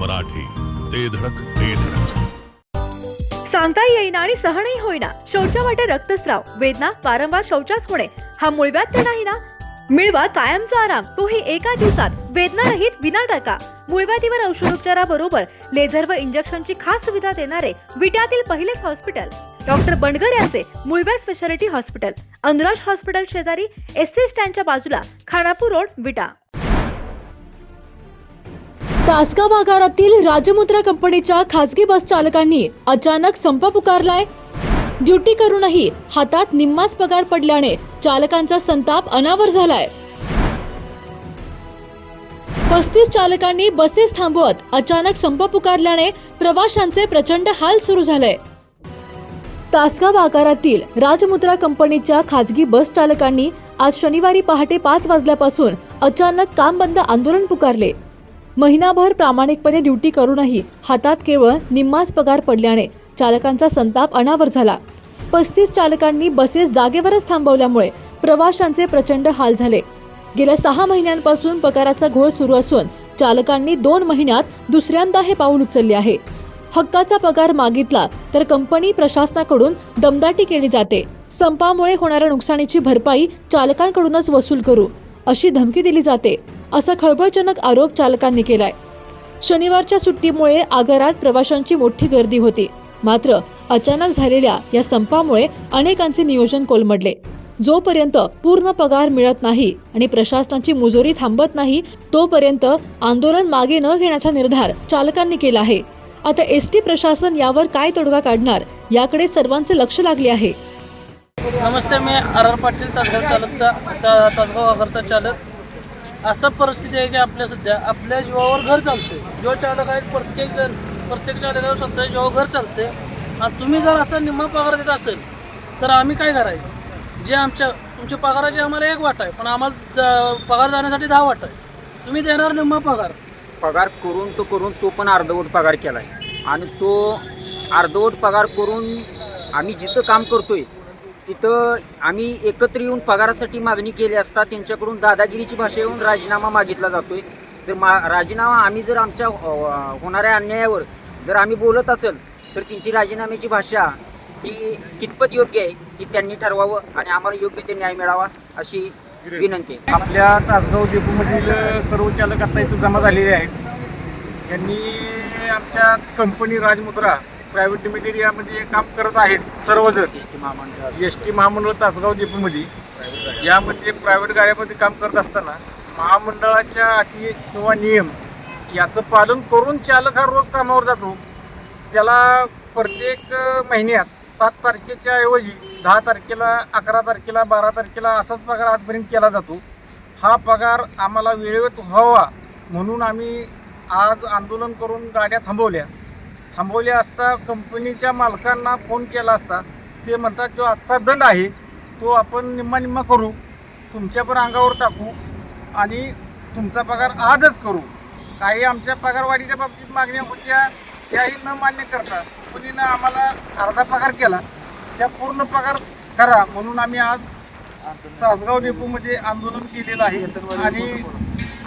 मराठी, ते धडक ते धडक. सांगता येईना आणि सहनही होईना, शौचा वाटे रक्तस्राव, वेदना, वारंवार शौचास होणे, हा मूळव्याध तर नाही ना? मिळवा कायमचा आराम, तोही एका दिवसात, वेदना रहित, विना टाका. मूळव्याधीवर औषधोपचाराबरोबर लेझर व इंजेक्शनची खास सुविधा देणारे विट्यातील पहिलेच हॉस्पिटल डॉक्टर बंडगर यांचे मूळव्याध स्पेशालिटी हॉस्पिटल, अनुराज हॉस्पिटल शेजारी, एसटी स्टँडच्या बाजूला, खानापूर रोड, विटा. तासगाव आगारातील राजमुद्रा कंपनीच्या खासगी बस चालकांनी अचानक संप पुकारलाय. ड्युटी करूनही हातात निम्माच पगार पडल्याने चालकांचा संताप अनावर झालाय. 35 चालकांनी बसेस थांबवत अचानक संप पुकारल्याने प्रवाशांचे प्रचंड हाल सुरू झाले. तासगाव आगारातील राजमुद्रा कंपनीच्या खासगी बस चालकांनी आज शनिवारी पहाटे 5 वाजल्यापासून अचानक काम बंद आंदोलन पुकारले. महिनाभर प्रामाणिकपणे ड्युटी करूनही हातात केवळ निम्माच पगार पडल्याने चालकांचा संताप अनावर झाला. 35 चालकांनी बसेस जागेवरच थांबवल्यामुळे प्रवाशांचे प्रचंड हाल झाले. गेल्या 6 महिन्यांपासून पगाराचा घोळ सुरू असून चालकांनी 2 महिन्यात दुसऱ्यांदा हे पाऊल उचलले आहे. हक्काचा पगार मागितला तर कंपनी प्रशासनाकडून दमदाटी केली जाते. संपामुळे होणाऱ्या नुकसानीची भरपाई चालकांकडूनच वसूल करू अशी धमकी दिली जाते, असा खळबळजनक आरोप चालकांनी केलाय. शनिवारच्या सुट्टीमुळे आगारात प्रवाशांची मोठी गर्दी होती. मात्र अचानक झालेल्या या संपामुळे अनेकांचे नियोजन कोलमडले. जोपर्यंत पूर्ण पगार मिळत नाही आणि प्रशासनाची मुजोरी थांबत नाही तोपर्यंत आंदोलन मागे न घेण्याचा निर्धार चालकांनी केला आहे. आता एसटी प्रशासन यावर काय तोडगा काढणार याकडे सर्वांचे लक्ष लागले आहे. नमस्ते, मी आर पाटील, तासगाव आगारचा चालक. असं परिस्थिती आहे की आपल्या सध्या आपल्या जीवावर घर चालते. जो चालक आहेत प्रत्येक चालकावर स्वतः जीवावर घर चालते. आणि तुम्ही जर असा निम्मा पगार देत असेल तर आम्ही काय करायचं? जे तुमच्या पगाराची आम्हाला 1 वाटा आहे, पण आम्हाला पगार जाण्यासाठी 10 वाटा आहे. तुम्ही देणार निम्मा पगार करून तो पण अर्धवट पगार केला आहे. आणि तो अर्धवट पगार करून आम्ही जिथं काम करतोय तिथं आम्ही एकत्र येऊन पगारासाठी मागणी केली असता त्यांच्याकडून दादागिरीची भाषा येऊन राजीनामा मागितला जातोय. राजीनामा आम्ही जर आमच्या होणाऱ्या अन्यायावर जर आम्ही बोलत असेल तर त्यांची राजीनाम्याची भाषा ही कितपत योग्य आहे की त्यांनी ठरवावं आणि आम्हाला योग्य ते न्याय मिळावा अशी विनंती आहे. आपल्या तासगाव डेपोमधील सर्व चालक आता इथं जमा झालेले आहेत. यांनी आमच्या कंपनी राजमुद्रा प्रायव्हेट लिमिटेड यामध्ये काम करत आहेत. सर्वजण एस टी महामंडळ तासगाव डेपोमध्ये यामध्ये प्रायव्हेट गाड्यामध्ये काम करत असताना महामंडळाच्या अटी किंवा नियम याचं पालन करून चालक हा रोज कामावर जातो. त्याला प्रत्येक महिन्यात 7 तारखेच्या ऐवजी 10 तारखेला, 11 तारखेला, 12 तारखेला असाच पगार आजपर्यंत केला जातो. हा पगार आम्हाला वेळेवर व्हावा म्हणून आम्ही आज आंदोलन करून गाड्या थांबवल्या असता कंपनीच्या मालकांना फोन केला असता ते म्हणतात जो आजचा दंड आहे तो आपण निम्मा करू, तुमच्या पण अंगावर टाकू आणि तुमचा पगार आजच करू. काही आमच्या पगारवाढीच्या बाबतीत मागण्या होत्या त्याही न मान्य करता कंपनीनं आम्हाला अर्धा पगार केला, त्या पूर्ण पगार करा म्हणून आम्ही आज तासगाव डेपोमध्ये आंदोलन केलेलं आहे. आणि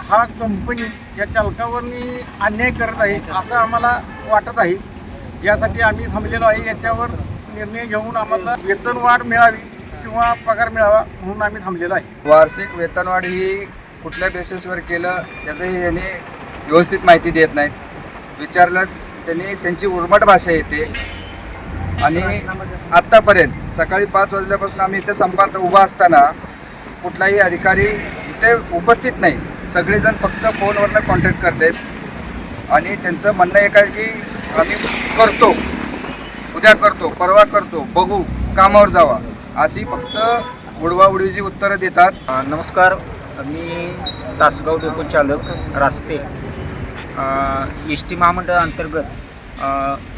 हा कंपनी या चालकावरनी अन्याय करत आहे असं आम्हाला वाटत आहे. यासाठी आम्ही थांबलेलो आहे. याच्यावर निर्णय घेऊन आम्हाला वेतनवाढ मिळावी किंवा पगार मिळावा म्हणून आम्ही थांबलेलो आहे. वार्षिक वेतनवाढ ही कुठल्या बेसिसवर केलं याचंही याने व्यवस्थित माहिती देत नाहीत. विचारल्यास त्यांची उर्मट भाषा येते. आणि आत्तापर्यंत सकाळी 5 वाजल्यापासून आम्ही इथे संपात उभा असताना कुठलाही अधिकारी इथे उपस्थित नाही. सगळेजण फक्त फोनवरनं कॉन्टॅक्ट करतात आणि त्यांचं म्हणणं एक आहे की आम्ही करतो, उद्या करतो, परवा करतो, बघू, कामावर जावा अशी फक्त उडवाउडवीची उत्तरं देतात. नमस्कार, मी तासगाव डेपो चालक रास्ते. एस टी महामंडळ अंतर्गत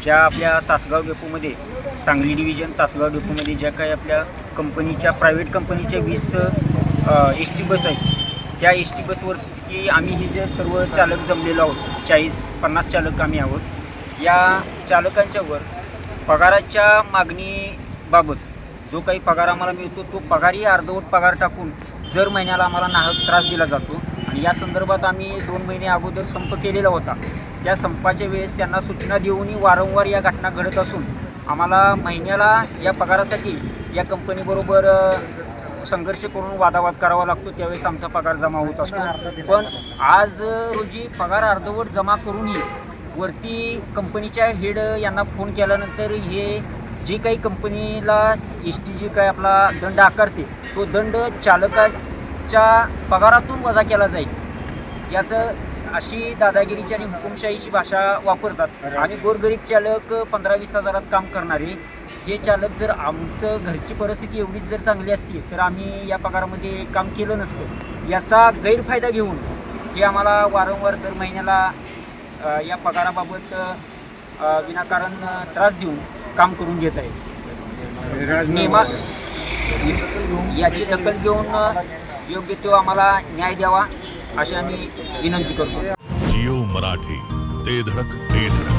ज्या आपल्या तासगाव डेपोमध्ये सांगली डिव्हिजन तासगाव डेपोमध्ये ज्या काही आपल्या कंपनीच्या प्रायव्हेट कंपनीच्या 20 एस टी बस आहेत त्या एस टी बसवरती आम्ही हे जे सर्व चालक जमलेलो आहोत, 40-50 चालक आम्ही आहोत. या चालकांच्यावर पगाराच्या मागणीबाबत जो काही पगार आम्हाला मिळतो तो पगारही अर्धवट पगार टाकून जर महिन्याला आम्हाला नाहक त्रास दिला जातो. आणि या संदर्भात आम्ही 2 महिने अगोदर संप केलेला होता. त्या संपाच्या वेळेस त्यांना सूचना देऊनही वारंवार या घटना घडत असून आम्हाला महिन्याला या पगारासाठी या कंपनीबरोबर संघर्ष करून वादावाद करावा लागतो, त्यावेळेस आमचा पगार जमा होत असतो. पण आज रोजी पगार अर्धवट जमा करूनही वरती कंपनीच्या हेड यांना फोन केल्यानंतर हे जे काही कंपनीला एस टी जे काही आपला दंड आकारते तो दंड चालकाच्या पगारातून वजा केला जाईल याचं अशी दादागिरीची आणि हुकुमशाहीची भाषा वापरतात. आणि गोरगरीब चालक 15-20 हजारात काम करणारे हे चालक जर आमचं घरची परिस्थिती एवढीच जर चांगली असती तर आम्ही या पगारामध्ये काम केलं नसतं. याचा गैरफायदा घेऊन हे आम्हाला वारंवार दर महिन्याला या पगाराबाबत विनाकारण त्रास देऊन काम करून घेत आहे. याची दखल घेऊन योग्य तो आम्हाला न्याय द्यावा अशी आम्ही विनंती करतो. जिओ मराठी, ते धडक ते धडक.